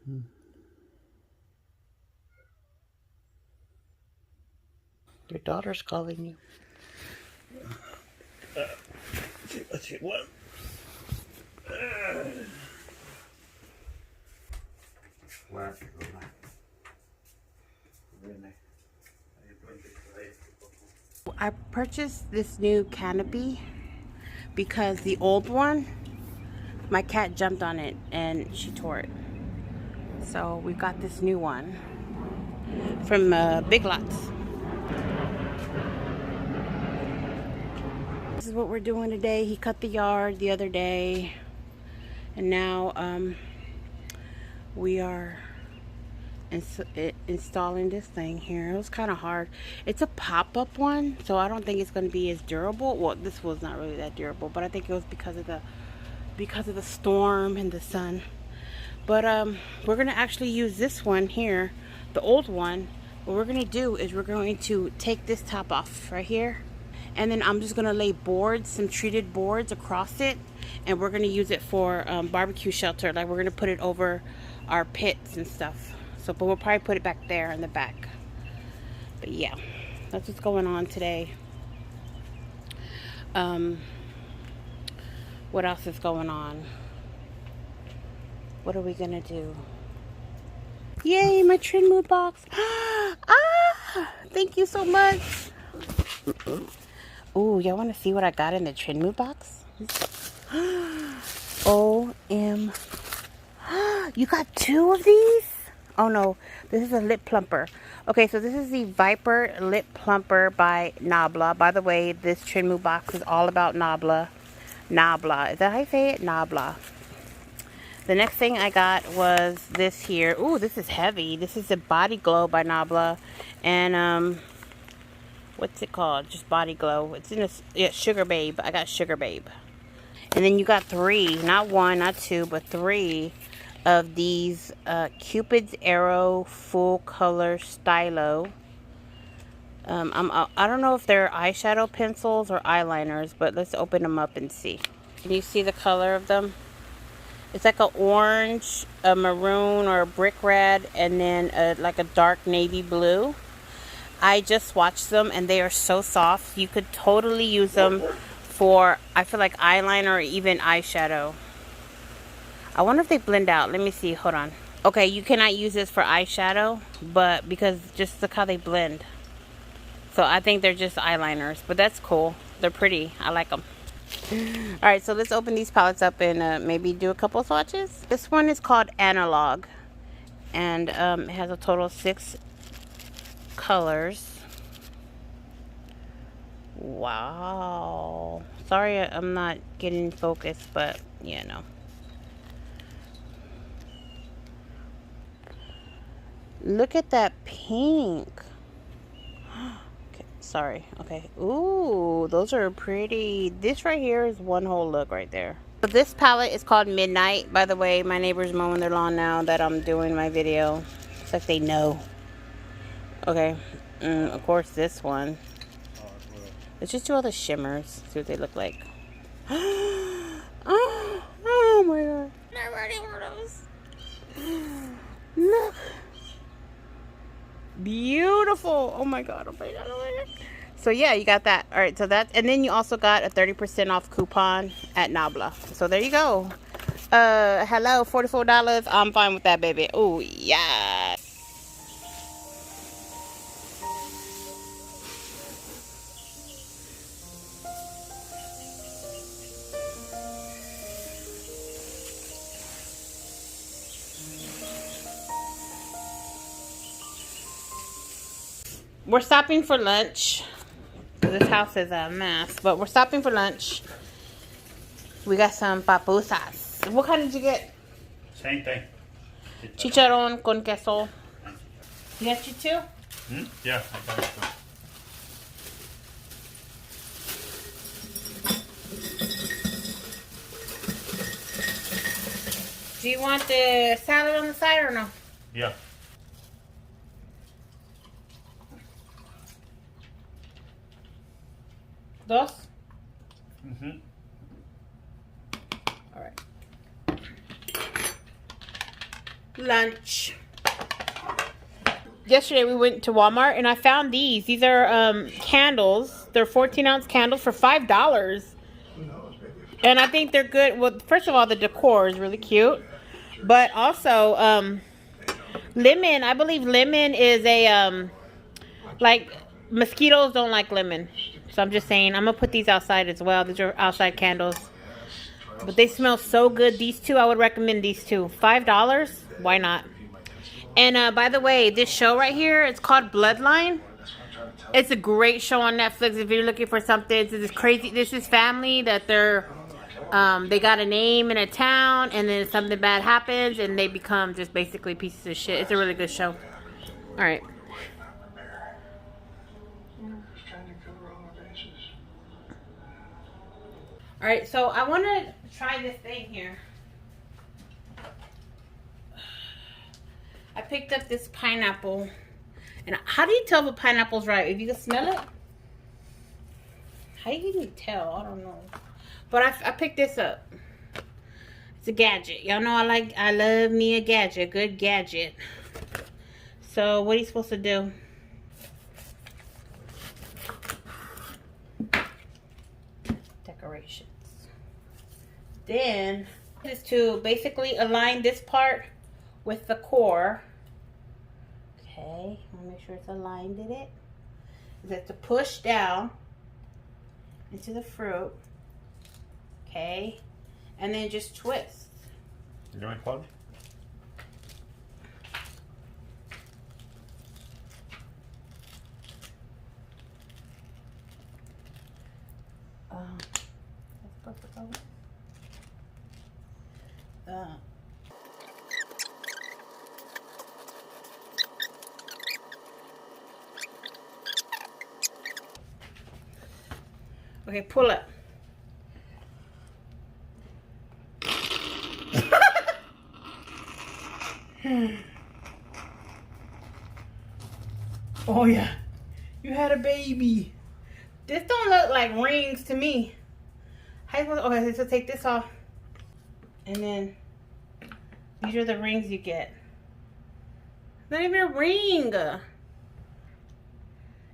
Your daughter's calling you. Let's see what. I purchased this new canopy because the old one, my cat jumped on it and she tore it. So we've got this new one from Big Lots. This is what we're doing today. He cut the yard the other day, and now we are installing this thing here. It was kind of hard. It's a pop-up one, so I don't think it's going to be as durable. Well, this was not really that durable, but I think it was because of the storm and the sun. But we're going to actually use this one here, the old one. What we're going to do is we're going to take this top off right here, and then I'm just going to lay boards, some treated boards across it, and we're going to use it for barbecue shelter. Like, we're going to put it over our pits and stuff. So, but we'll probably put it back there in the back. But yeah, that's what's going on today. What else is going on? What are we gonna do? Yay, my Trinmood box. Ah, thank you so much. Ooh, y'all want to see what I got in the Trinmood box? OM. You got 2 of these? Oh no, this is a lip plumper. Okay, so this is the Viper Lip Plumper by Nabla. By the way, this Trinmood box is all about Nabla. Nabla. Is that how you say it? Nabla. The next thing I got was this here. Ooh, this is heavy. This is the Body Glow by Nabla. And, what's it called? Just Body Glow. It's in this, yeah, Sugar Babe. I got Sugar Babe. And then you got 3, not 1, not 2, but 3 of these Cupid's Arrow Full Color Stylo. I don't know if they're eyeshadow pencils or eyeliners, but let's open them up and see. Can you see the color of them? It's like an orange, a maroon, or a brick red, and then like a dark navy blue. I just swatched them and they are so soft. You could totally use them for, I feel like, eyeliner or even eyeshadow. I wonder if they blend out. Let me see. Hold on. Okay, you cannot use this for eyeshadow, but because just look how they blend. So I think they're just eyeliners, but that's cool. They're pretty. I like them. Alright, so let's open these palettes up and maybe do a couple swatches. This one is called Analog, and it has a total of 6 colors. Wow. Sorry I'm not getting focused, but yeah, no. Look at that pink. Okay, sorry. Okay. Ooh, those are pretty. This right here is one whole look right there. So this palette is called Midnight. By the way, my neighbor's mowing their lawn now that I'm doing my video. It's like they know. Okay. Of course, this one. Let's just do all the shimmers. See what they look like. Oh my god. Never ready for those. Look. Beautiful. Oh my god. Oh my god. Oh my god. So yeah, you got that. All right, so that, and then you also got a 30% off coupon at Nabla. So there you go. Hello, $44. I'm fine with that, baby. Oh yeah. We're stopping for lunch. This house is a mess, but we're stopping for lunch. We got some papusas. What kind did you get? Same thing. Chicharron con queso. You got you too? Yeah, I got it too. Do you want the salad on the side or no? Yeah. Dos? All right. lunch. Yesterday we went to Walmart and I found these. These are candles. They're 14-ounce candles for $5. And I think they're good. Well, first of all, the decor is really cute. But also, lemon. I believe lemon is a, like, mosquitoes don't like lemon. So I'm just saying, I'm going to put these outside as well. These are outside candles. But they smell so good. These two, I would recommend these two. $5? Why not? And by the way, this show right here, it's called Bloodline. It's a great show on Netflix if you're looking for something. It's this crazy, this is family that they're, they got a name in a town, and then something bad happens, and they become just basically pieces of shit. It's a really good show. All right. All right, so I want to try this thing here. I picked up this pineapple. And how do you tell if a pineapple's ripe? If you can smell it? How do you tell? I don't know. But I picked this up. It's a gadget. Y'all know I love me a gadget. Good gadget. So what are you supposed to do? Decorations. Then is to basically align this part with the core. Okay, I want to make sure it's aligned in it. Is that to push down into the fruit. Okay, and then just twist. You doing plug? That's perfect. Okay, pull up. Oh yeah, you had a baby. This don't look like rings to me. How you supposed, okay, so take this off, and then these are the rings you get. It's not even a ring. It's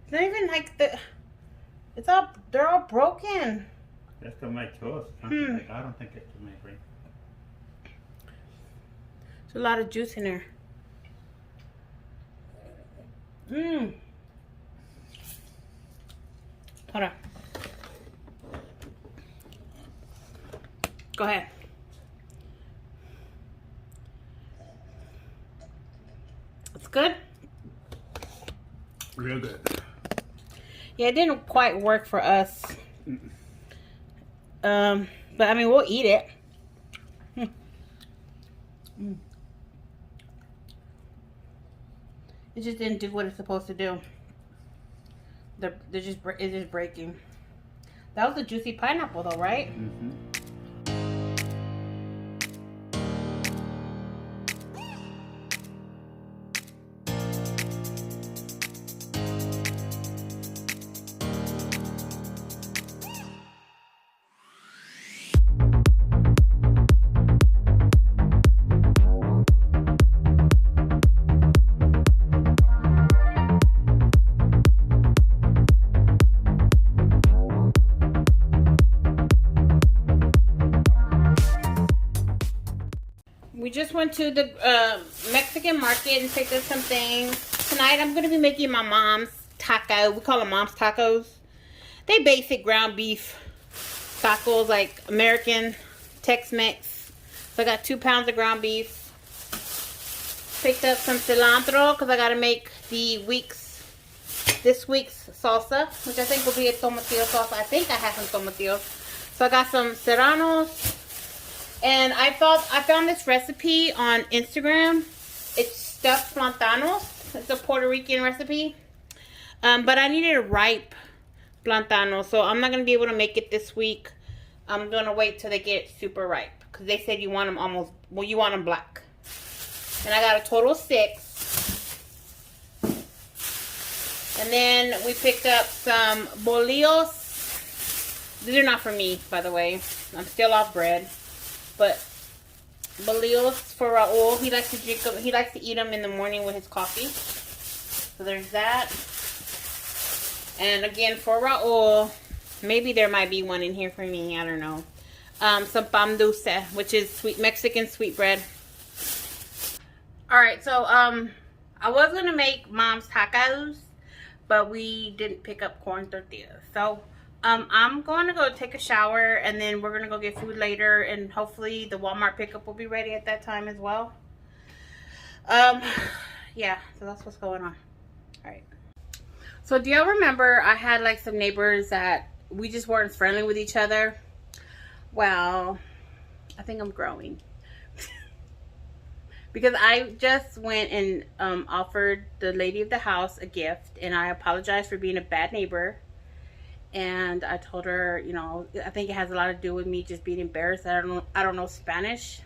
not even like the. It's all, they're all broken. That's to make toast. I don't think it's to make ring. There's a lot of juice in there. Hold on. Go ahead. It's good? Real good. Yeah, it didn't quite work for us. But I mean, we'll eat it. It just didn't do what it's supposed to do. It's just breaking. That was a juicy pineapple, though, right? Mm-hmm. We just went to the Mexican market and picked up some things. Tonight I'm going to be making my mom's taco. We call them mom's tacos. They basic ground beef tacos, like American Tex-Mex. So I got 2 pounds of ground beef. Picked up some cilantro because I got to make this week's salsa, which I think will be a tomatillo salsa. I think I have some tomatillos. So I got some serranos. And I found this recipe on Instagram. It's stuffed plantanos. It's a Puerto Rican recipe. But I needed a ripe plantano, so I'm not going to be able to make it this week. I'm going to wait till they get super ripe. Because they said you want them you want them black. And I got a total of 6. And then we picked up some bolillos. These are not for me, by the way. I'm still off bread. But Bolillos for Raul. He likes to drink them. He likes to eat them in the morning with his coffee. So there's that. And again, for Raul, maybe there might be one in here for me. I don't know. Some pan dulce, which is sweet Mexican sweetbread. All right, so I was gonna make mom's tacos, but we didn't pick up corn tortillas. So I'm going to go take a shower, and then we're gonna go get food later, and hopefully the Walmart pickup will be ready at that time as well. Yeah, so that's what's going on. All right. So do y'all remember I had like some neighbors that we just weren't friendly with each other? Well, I think I'm growing. Because I just went and offered the lady of the house a gift, and I apologized for being a bad neighbor. And I told her, you know, I think it has a lot to do with me just being embarrassed that I don't know Spanish.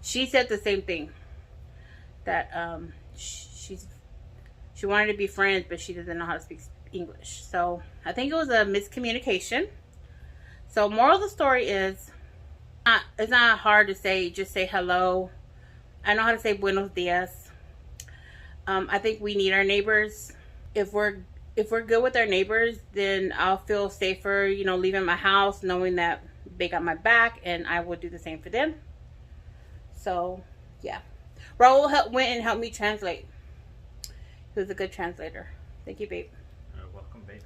She said the same thing, that she wanted to be friends, but she doesn't know how to speak English. So I think it was a miscommunication. So moral of the story is, it's not hard to say, just say hello. I know how to say buenos dias. I think we need our neighbors. If we're good with our neighbors, then I'll feel safer, you know, leaving my house knowing that they got my back, and I will do the same for them. So yeah, Raul went and helped me translate. He was a good translator. Thank you, babe. You're welcome, babe.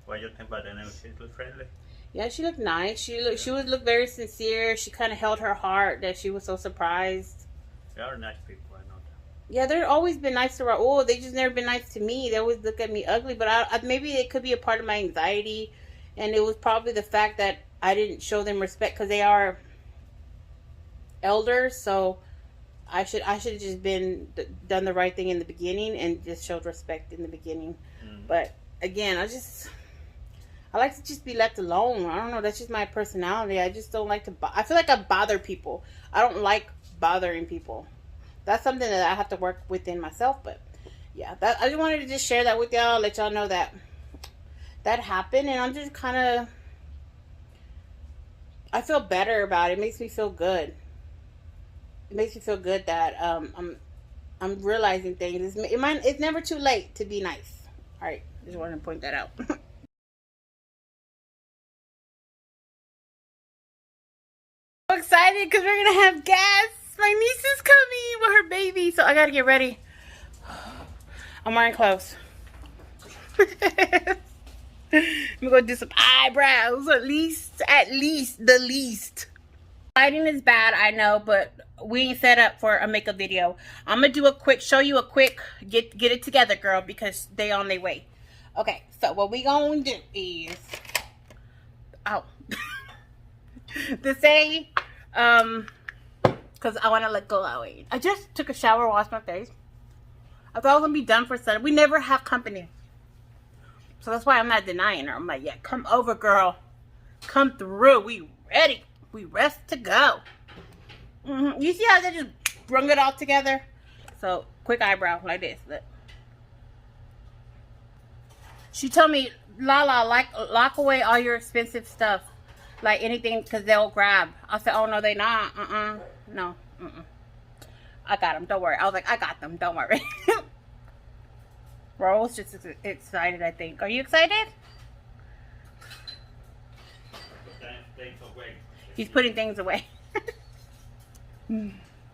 What do you think about the name? She looked friendly. Yeah, she looked nice. She would look very sincere. She kind of held her heart that she was so surprised. They are nice people, I know that. Yeah, they've always been nice to Raul. They just never been nice to me. They always look at me ugly, but maybe it could be a part of my anxiety, and it was probably the fact that I didn't show them respect because they are elders. So I should have just done the right thing in the beginning and just showed respect in the beginning. But again, I like to just be left alone. I don't know. That's just my personality. I just don't like to. I feel like I bother people. I don't like bothering people. That's something that I have to work within myself. But yeah, I just wanted to just share that with y'all. Let y'all know that happened, and I'm just kind of. I feel better about it. It makes me feel good. It makes me feel good that I'm realizing things. It's never too late to be nice. All right, just wanted to point that out. So excited because we're gonna have gas. My niece is coming with her baby, so I gotta get ready. I'm wearing clothes. I'm gonna do some eyebrows, at least the least. Lighting is bad, I know, but we ain't set up for a makeup video. I'm gonna do show you a quick get it together, girl, because they on their way. Okay, so what we gonna do is, to say, because I want to let go of it. I just took a shower, washed my face. I thought I was gonna be done for Sunday. We never have company, so that's why I'm not denying her. I'm like, yeah, come over, girl, come through. We ready. We rest to go. You see how they just brung it all together? So quick eyebrow like this. Look. She told me, Lala, lock away all your expensive stuff. Like anything, because they'll grab. I said, oh, no, they not. No. I got them. Don't worry. I was like, I got them. Don't worry. Raul's just excited, I think. Are you excited? He's putting things away.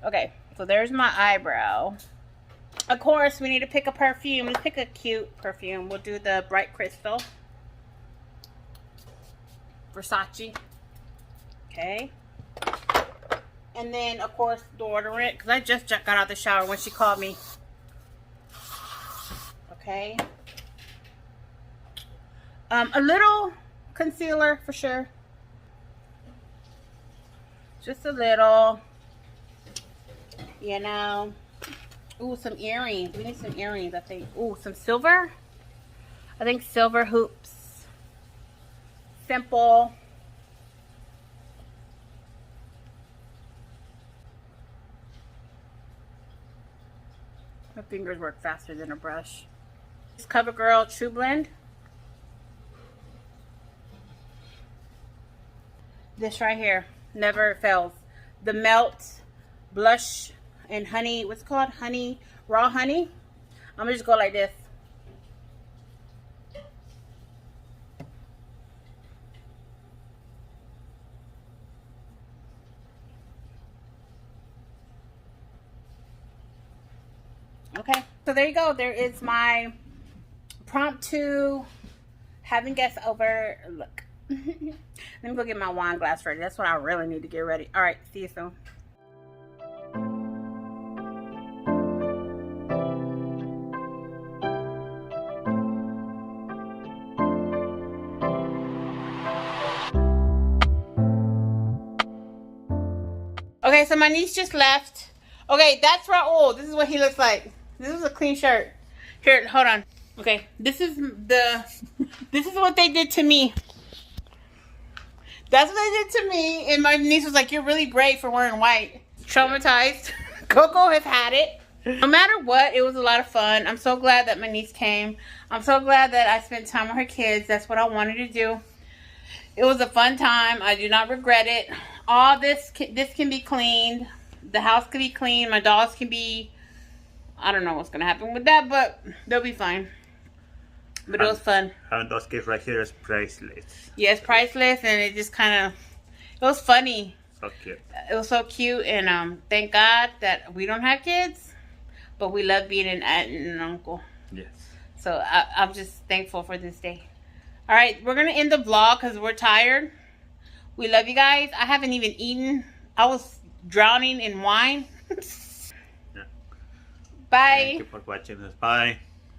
Okay, so there's my eyebrow. Of course, we need to pick a perfume. Let's pick a cute perfume. We'll do the Bright Crystal. Versace. Okay. And then, of course, deodorant. Because I just got out the shower when she called me. Okay. A little concealer for sure. Just a little. You know. Ooh, some earrings. We need some earrings, I think. Ooh, some silver. I think silver hoops. Simple. My fingers work faster than a brush. This CoverGirl True Blend. This right here never fails. the Melt blush and honey. What's it called? Honey, raw honey. I'm gonna just go like this. Okay, so there you go. There is my prompt to having guests over. Look. Let me go get my wine glass ready. That's what I really need to get ready. All right, see you soon. Okay, so my niece just left. Okay, that's Raul. This is what he looks like. This is a clean shirt. Here, hold on. Okay, this is what they did to me. That's what they did to me. And my niece was like, "You're really brave for wearing white." Traumatized. Coco has had it. No matter what, it was a lot of fun. I'm so glad that my niece came. I'm so glad that I spent time with her kids. That's what I wanted to do. It was a fun time. I do not regret it. All this can be cleaned. The house can be cleaned. My dogs can be... I don't know what's going to happen with that, but they'll be fine. But it was fun. Having those kids right here is priceless. Yeah, it's priceless, and it just kind of... It was funny. So cute. It was so cute, and thank God that we don't have kids, but we love being an aunt and an uncle. Yes. So I'm just thankful for this day. All right, we're going to end the vlog because we're tired. We love you guys. I haven't even eaten. I was drowning in wine. Yeah. Bye. Thank you for watching us. Bye.